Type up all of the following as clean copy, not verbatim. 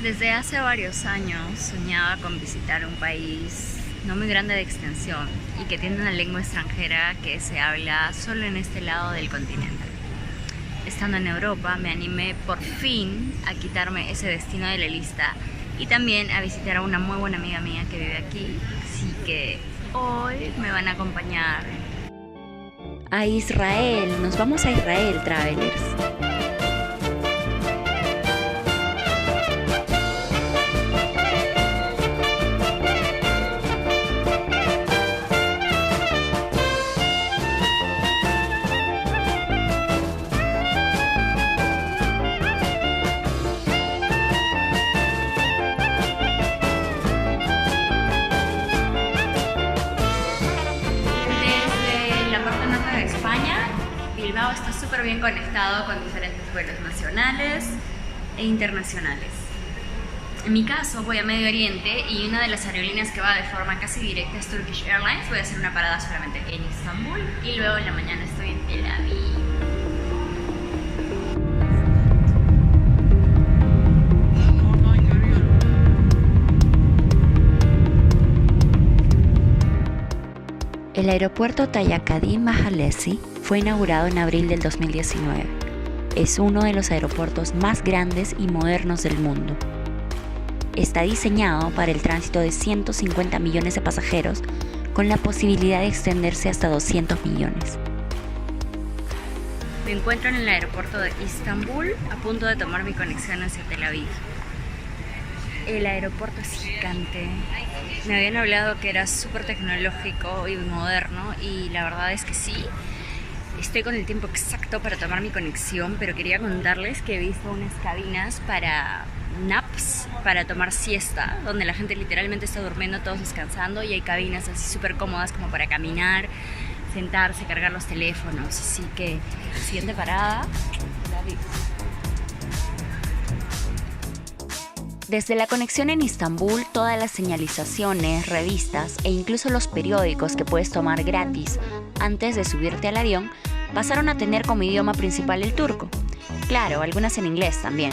Desde hace varios años soñaba con visitar un país no muy grande de extensión y que tiene una lengua extranjera que se habla solo en este lado del continente. Estando en Europa me animé por fin a quitarme ese destino de la lista y también a visitar a una muy buena amiga mía que vive aquí, así que hoy me van a acompañar a Israel. Nos vamos a Israel, Travelers. Bilbao está súper bien conectado con diferentes vuelos nacionales e internacionales. En mi caso voy a Medio Oriente y una de las aerolíneas que va de forma casi directa es Turkish Airlines. Voy a hacer una parada solamente en Estambul y luego en la mañana estoy en Tel Aviv. El aeropuerto Tayakadin Mahallesi fue inaugurado en abril del 2019. Es uno de los aeropuertos más grandes y modernos del mundo. Está diseñado para el tránsito de 150 millones de pasajeros, con la posibilidad de extenderse hasta 200 millones. Me encuentro en el aeropuerto de Istambul, a punto de tomar mi conexión hacia Tel Aviv. El aeropuerto es gigante. Me habían hablado que era súper tecnológico y moderno y la verdad es que sí. Estoy con el tiempo exacto para tomar mi conexión, pero quería contarles que he visto unas cabinas para naps, para tomar siesta, donde la gente literalmente está durmiendo, todos descansando, y hay cabinas así súper cómodas como para caminar, sentarse, cargar los teléfonos. Así que, siguiente parada, Tel Aviv. Desde la conexión en Istambul, todas las señalizaciones, revistas e incluso los periódicos que puedes tomar gratis antes de subirte al avión pasaron a tener como idioma principal el turco. Claro, algunas en inglés también.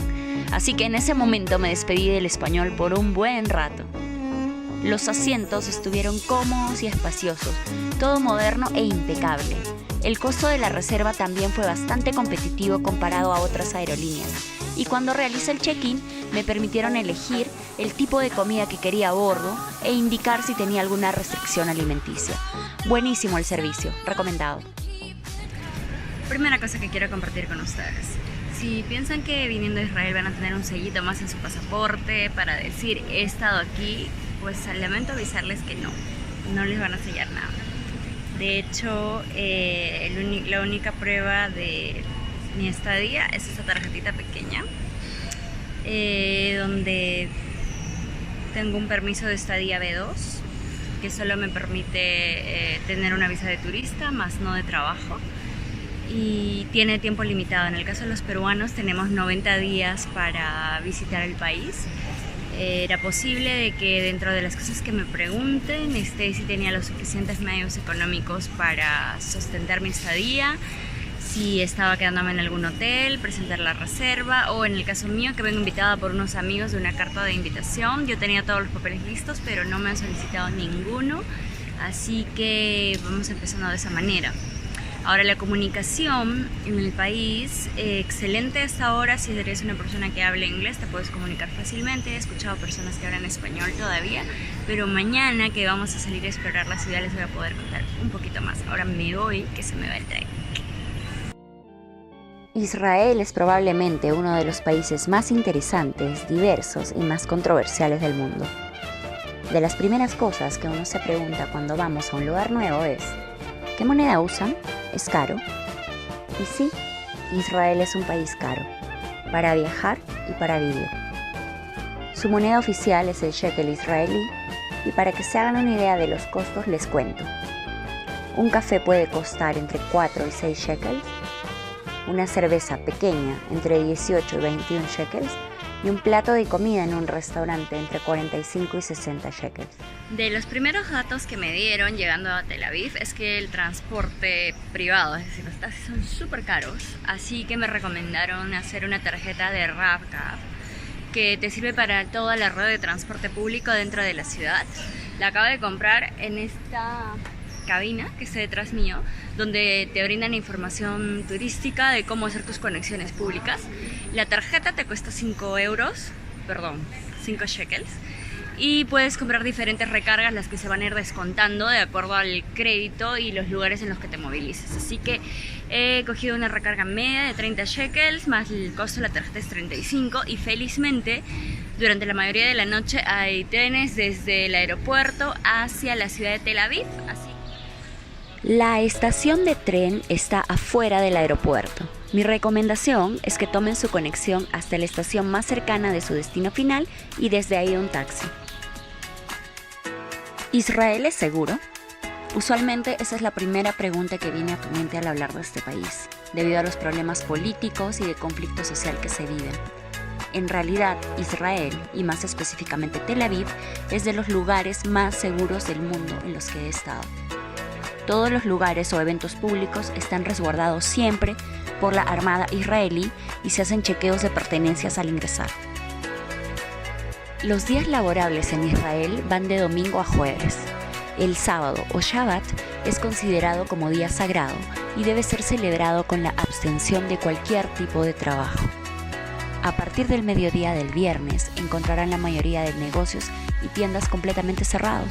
Así que en ese momento me despedí del español por un buen rato. Los asientos estuvieron cómodos y espaciosos, todo moderno e impecable. El costo de la reserva también fue bastante competitivo comparado a otras aerolíneas. Y cuando realicé el check-in, me permitieron elegir el tipo de comida que quería a bordo e indicar si tenía alguna restricción alimenticia. Buenísimo el servicio, recomendado. Primera cosa que quiero compartir con ustedes. Si piensan que viniendo a Israel van a tener un sellito más en su pasaporte para decir he estado aquí, pues lamento avisarles que no les van a sellar nada. De hecho, la única prueba de mi estadía es esta tarjetita pequeña, donde tengo un permiso de estadía B2 que solo me permite tener una visa de turista, más no de trabajo, y tiene tiempo limitado. En el caso de los peruanos tenemos 90 días para visitar el país. Era posible de que dentro de las cosas que me pregunten esté si tenía los suficientes medios económicos para sustentar mi estadía, si estaba quedándome en algún hotel, presentar la reserva, o en el caso mío que vengo invitada por unos amigos de una carta de invitación. Yo tenía todos los papeles listos, pero no me han solicitado ninguno, así que vamos empezando de esa manera. Ahora, la comunicación en el país, excelente hasta ahora. Si eres una persona que habla inglés te puedes comunicar fácilmente. He escuchado personas que hablan español todavía, pero mañana que vamos a salir a explorar la ciudad les voy a poder contar un poquito más. Ahora me voy, que se me va el tren. Israel es probablemente uno de los países más interesantes, diversos y más controversiales del mundo. De las primeras cosas que uno se pregunta cuando vamos a un lugar nuevo es: ¿qué moneda usan? ¿Es caro? Y sí, Israel es un país caro, para viajar y para vivir. Su moneda oficial es el shekel israelí, y para que se hagan una idea de los costos les cuento. Un café puede costar entre 4 y 6 shekels, una cerveza pequeña entre 18 y 21 shekels, y un plato de comida en un restaurante entre 45 y 60 shekels. De los primeros datos que me dieron llegando a Tel Aviv es que el transporte privado, es decir, los taxis, son súper caros, así que me recomendaron hacer una tarjeta de Rav-Kav que te sirve para toda la red de transporte público dentro de la ciudad. La acabo de comprar en esta cabina que está detrás mío, donde te brindan información turística de cómo hacer tus conexiones públicas. La tarjeta te cuesta 5 shekels, y puedes comprar diferentes recargas, las que se van a ir descontando de acuerdo al crédito y los lugares en los que te movilices. Así que he cogido una recarga media de 30 shekels, más el costo de la tarjeta es 35, y felizmente durante la mayoría de la noche hay trenes desde el aeropuerto hacia la ciudad de Tel Aviv. La estación de tren está afuera del aeropuerto. Mi recomendación es que tomen su conexión hasta la estación más cercana de su destino final y desde ahí un taxi. ¿Israel es seguro? Usualmente esa es la primera pregunta que viene a tu mente al hablar de este país, debido a los problemas políticos y de conflicto social que se viven. En realidad, Israel, y más específicamente Tel Aviv, es de los lugares más seguros del mundo en los que he estado. Todos los lugares o eventos públicos están resguardados siempre por la Armada israelí y se hacen chequeos de pertenencias al ingresar. Los días laborables en Israel van de domingo a jueves. El sábado o Shabbat es considerado como día sagrado y debe ser celebrado con la abstención de cualquier tipo de trabajo. A partir del mediodía del viernes encontrarán la mayoría de negocios y tiendas completamente cerrados.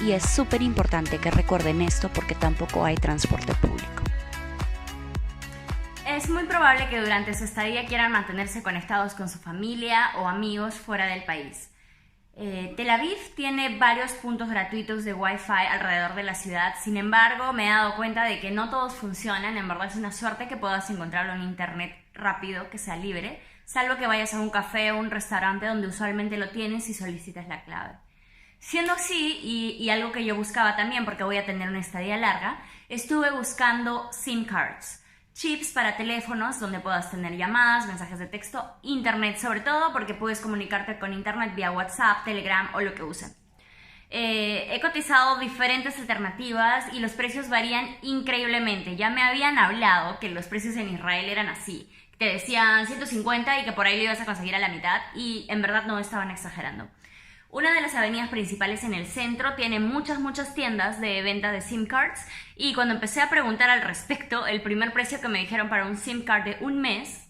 Y es súper importante que recuerden esto porque tampoco hay transporte público. Es muy probable que durante su estadía quieran mantenerse conectados con su familia o amigos fuera del país. Tel Aviv tiene varios puntos gratuitos de Wi-Fi alrededor de la ciudad. Sin embargo, me he dado cuenta de que no todos funcionan. En verdad es una suerte que puedas encontrarlo en internet rápido, que sea libre, salvo que vayas a un café o un restaurante donde usualmente lo tienes y solicites la clave. Siendo así, y algo que yo buscaba también porque voy a tener una estadía larga, estuve buscando SIM cards, chips para teléfonos donde puedas tener llamadas, mensajes de texto, internet sobre todo, porque puedes comunicarte con internet vía WhatsApp, Telegram o lo que usen. He cotizado diferentes alternativas y los precios varían increíblemente. Ya me habían hablado que los precios en Israel eran así. Te decían 150 y que por ahí lo ibas a conseguir a la mitad, y en verdad no estaban exagerando. Una de las avenidas principales en el centro tiene muchas tiendas de venta de SIM cards, y cuando empecé a preguntar al respecto, el primer precio que me dijeron para un SIM card de un mes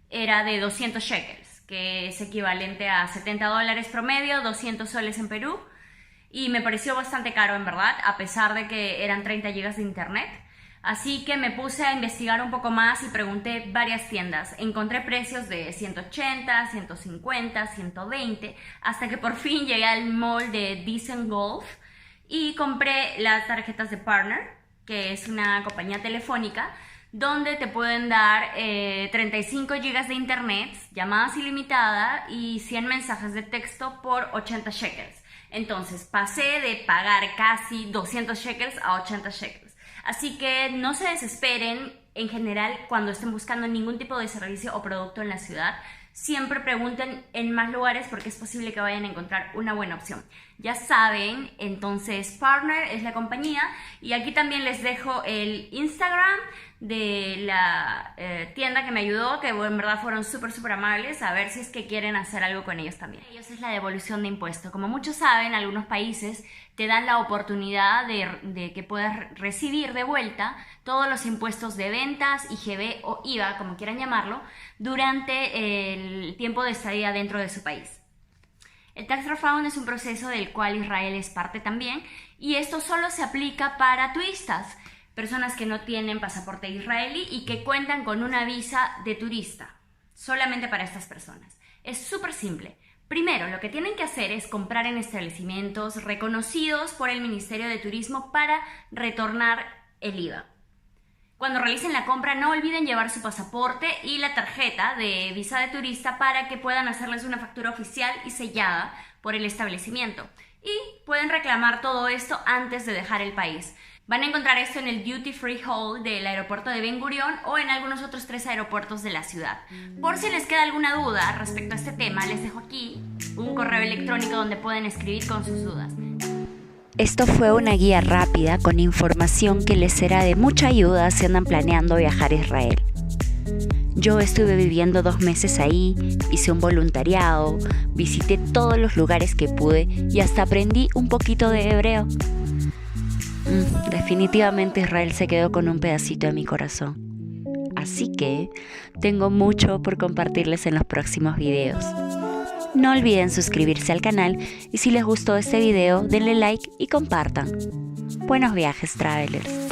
era de 200 shekels, que es equivalente a $70 promedio, 200 soles en Perú, y me pareció bastante caro en verdad, a pesar de que eran 30 gigas de internet. Así que me puse a investigar un poco más y pregunté varias tiendas. Encontré precios de 180, 150, 120, hasta que por fin llegué al mall de Decent Golf y compré las tarjetas de Partner, que es una compañía telefónica, donde te pueden dar 35 gigas de internet, llamadas ilimitadas y 100 mensajes de texto por 80 shekels. Entonces pasé de pagar casi 200 shekels a 80 shekels. Así que no se desesperen en general cuando estén buscando ningún tipo de servicio o producto en la ciudad. Siempre pregunten en más lugares porque es posible que vayan a encontrar una buena opción. Ya saben, entonces Partner es la compañía, y aquí también les dejo el Instagram de la tienda que me ayudó, que en verdad fueron súper amables, a ver si es que quieren hacer algo con ellos también. Ellos es la devolución de impuestos. Como muchos saben, algunos países te dan la oportunidad de que puedas recibir de vuelta todos los impuestos de ventas, IGB o IVA, como quieran llamarlo, durante el tiempo de estadía dentro de su país. El Tax Refund es un proceso del cual Israel es parte también, y esto solo se aplica para turistas, personas que no tienen pasaporte israelí y que cuentan con una visa de turista, solamente para estas personas. Es súper simple. Primero, lo que tienen que hacer es comprar en establecimientos reconocidos por el Ministerio de Turismo para retornar el IVA. Cuando realicen la compra, no olviden llevar su pasaporte y la tarjeta de visa de turista para que puedan hacerles una factura oficial y sellada por el establecimiento. Y pueden reclamar todo esto antes de dejar el país. Van a encontrar esto en el Duty Free Hall del aeropuerto de Ben Gurion o en algunos otros 3 aeropuertos de la ciudad. Por si les queda alguna duda respecto a este tema, les dejo aquí un correo electrónico donde pueden escribir con sus dudas. Esto fue una guía rápida con información que les será de mucha ayuda si andan planeando viajar a Israel. Yo estuve viviendo 2 meses ahí, hice un voluntariado, visité todos los lugares que pude y hasta aprendí un poquito de hebreo. Definitivamente Israel se quedó con un pedacito de mi corazón. Así que tengo mucho por compartirles en los próximos videos. No olviden suscribirse al canal y si les gustó este video denle like y compartan. Buenos viajes, travelers.